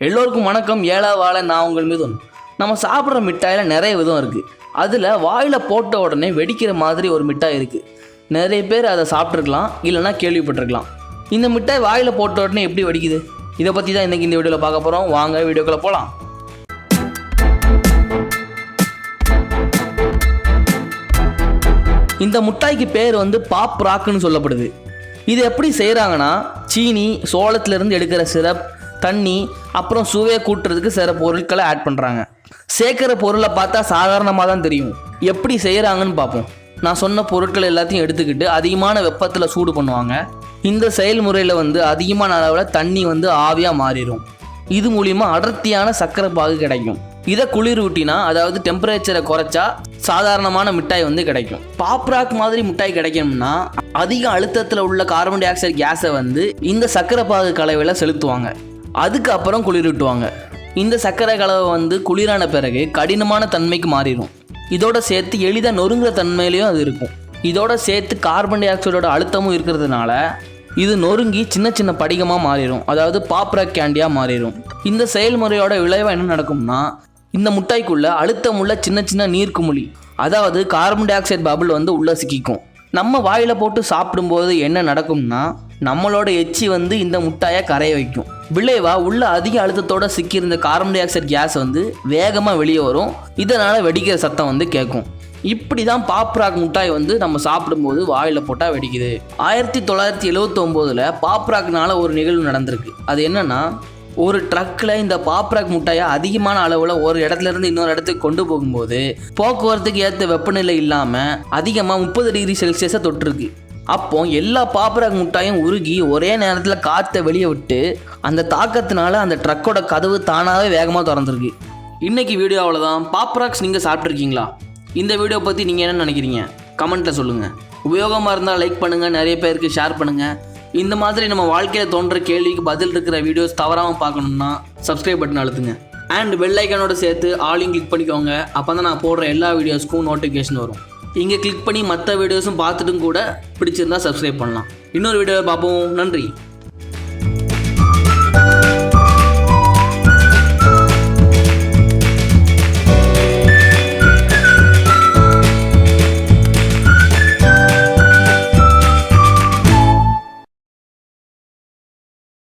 எல்லோருக்கும் வணக்கம். ஏலாவால நான் உங்கள் மிதுன். நம்ம சாப்பிட்ற மிட்டாயில் நிறைய விதம் இருக்குது. அதில் வாயில் போட்ட உடனே வெடிக்கிற மாதிரி ஒரு மிட்டாய் இருக்குது. நிறைய பேர் அதை சாப்பிட்ருக்கலாம், இல்லைனா கேள்விப்பட்டிருக்கலாம். இந்த மிட்டாய் வாயில் போட்ட உடனே எப்படி வெடிக்குது, இதை பற்றி தான் இன்றைக்கி இந்த வீடியோவில் பார்க்க போகிறோம். வாங்க வீடியோக்குள்ளே போகலாம். இந்த மிட்டாய்க்கு பேர் பாப் ராக்குன்னு சொல்லப்படுது. இது எப்படி செய்கிறாங்கன்னா, சீனி, சோளத்திலிருந்து எடுக்கிற சிரப், தண்ணி, அப்புறம் சுவையை கூட்டுறதுக்கு சில பொருட்களை ஆட் பண்ணுறாங்க. சேர்க்குற பொருளை பார்த்தா சாதாரணமாக தான் தெரியும். எப்படி செய்கிறாங்கன்னு பார்ப்போம். நான் சொன்ன பொருட்கள் எல்லாத்தையும் எடுத்துக்கிட்டு அதிகமான வெப்பத்தில் சூடு பண்ணுவாங்க. இந்த செயல்முறையில் அதிகமான அளவில் தண்ணி ஆவியாக மாறிடும். இது மூலிமா அடர்த்தியான சர்க்கரை பாகு கிடைக்கும். இதை குளிர் ஊட்டினா, அதாவது டெம்பரேச்சரை குறைச்சா சாதாரணமான மிட்டாய் கிடைக்கும். பாப்ராக் மாதிரி மிட்டாய் கிடைக்கணும்னா அதிக அழுத்தத்தில் உள்ள கார்பன் டை ஆக்சைடு கேஸை இந்த சர்க்கரை பாகு கலவையில் செலுத்துவாங்க. அதுக்கப்புறம் குளிர் விட்டுவாங்க. இந்த சர்க்கரை கலவை குளிரான பிறகு கடினமான தன்மைக்கு மாறிடும். இதோட சேர்த்து எளிதாக நொறுங்குற தன்மையிலையும் அது இருக்கும். இதோட சேர்த்து கார்பன் டை ஆக்சைடோட அழுத்தமும் இருக்கிறதுனால இது நொறுங்கி சின்ன சின்ன படிகமாக மாறிடும், அதாவது பாப்ராக் கேண்டியாக மாறிடும். இந்த செயல்முறையோட விளைவாக என்ன நடக்கும்னா, இந்த முட்டாய்க்குள்ள அழுத்தமுள்ள சின்ன சின்ன நீர்க்குமிழி, அதாவது கார்பன் டை ஆக்சைடு பபிள் உள்ளே சிக்கிக்கும். நம்ம வாயில் போட்டு சாப்பிடும்போது என்ன நடக்கும்னா, நம்மளோட எச்சி இந்த முட்டாயை கரைய வைக்கும். விளைவாக உள்ள அதிக அழுத்தத்தோடு சிக்கியிருந்த கார்பன் டை ஆக்சைடு கேஸ் வேகமாக வெளியே வரும். இதனால் வெடிக்கிற சத்தம் கேட்கும். இப்படி தான் பாப்ராக் முட்டாய் நம்ம சாப்பிடும்போது வாயில் போட்டால் வெடிக்குது. 1979 பாப்ராக்னால ஒரு நிகழ்வு நடந்திருக்கு. அது என்னன்னா, ஒரு ட்ரக்கில் இந்த பாப்ராக் முட்டாயை அதிகமான அளவில் ஒரு இடத்துலேருந்து இன்னொரு இடத்துக்கு கொண்டு போகும்போது போக்குவரத்துக்கு ஏற்ற வெப்பநிலை இல்லாமல் அதிகமாக 30 டிகிரி செல்சியஸை தொட்டிருக்கு. அப்போ எல்லா பாப்ராக் முட்டாயும் உருகி ஒரே நேரத்தில் காற்றை வெளியே விட்டு அந்த தாக்கத்தினால அந்த ட்ரக்கோட கதவு தானாகவே வேகமாக திறந்துருக்கு. இன்றைக்கி வீடியோ அவ்வளோதான். பாப்ராக்ஸ் நீங்கள் சாப்பிட்ருக்கீங்களா? இந்த வீடியோ பற்றி நீங்கள் என்ன நினைக்கிறீங்க? கமெண்ட்டில் சொல்லுங்கள். உபயோகமாக இருந்தால் லைக் பண்ணுங்கள், நிறைய பேருக்கு ஷேர் பண்ணுங்கள். இந்த மாதிரி நம்ம வாழ்க்கையில் தோன்ற கேள்விக்கு பதில் இருக்கிற வீடியோஸ் தவறாமல் பார்க்கணுன்னா சப்ஸ்கிரைப் பட்டன் அழுத்துங்க. அண்ட் பெல் ஐக்கானோட சேர்த்து ஆலையும் கிளிக் பண்ணிக்கோங்க. அப்போ தான் நான் போடுற எல்லா வீடியோஸ்க்கும் நோட்டிஃபிகேஷன் வரும். இங்கே கிளிக் பண்ணி மற்ற வீடியோஸும் பார்த்துட்டும் கூட பிடிச்சிருந்தா சப்ஸ்கிரைப் பண்ணலாம். இன்னொரு வீடியோவை பார்ப்போம். நன்றி.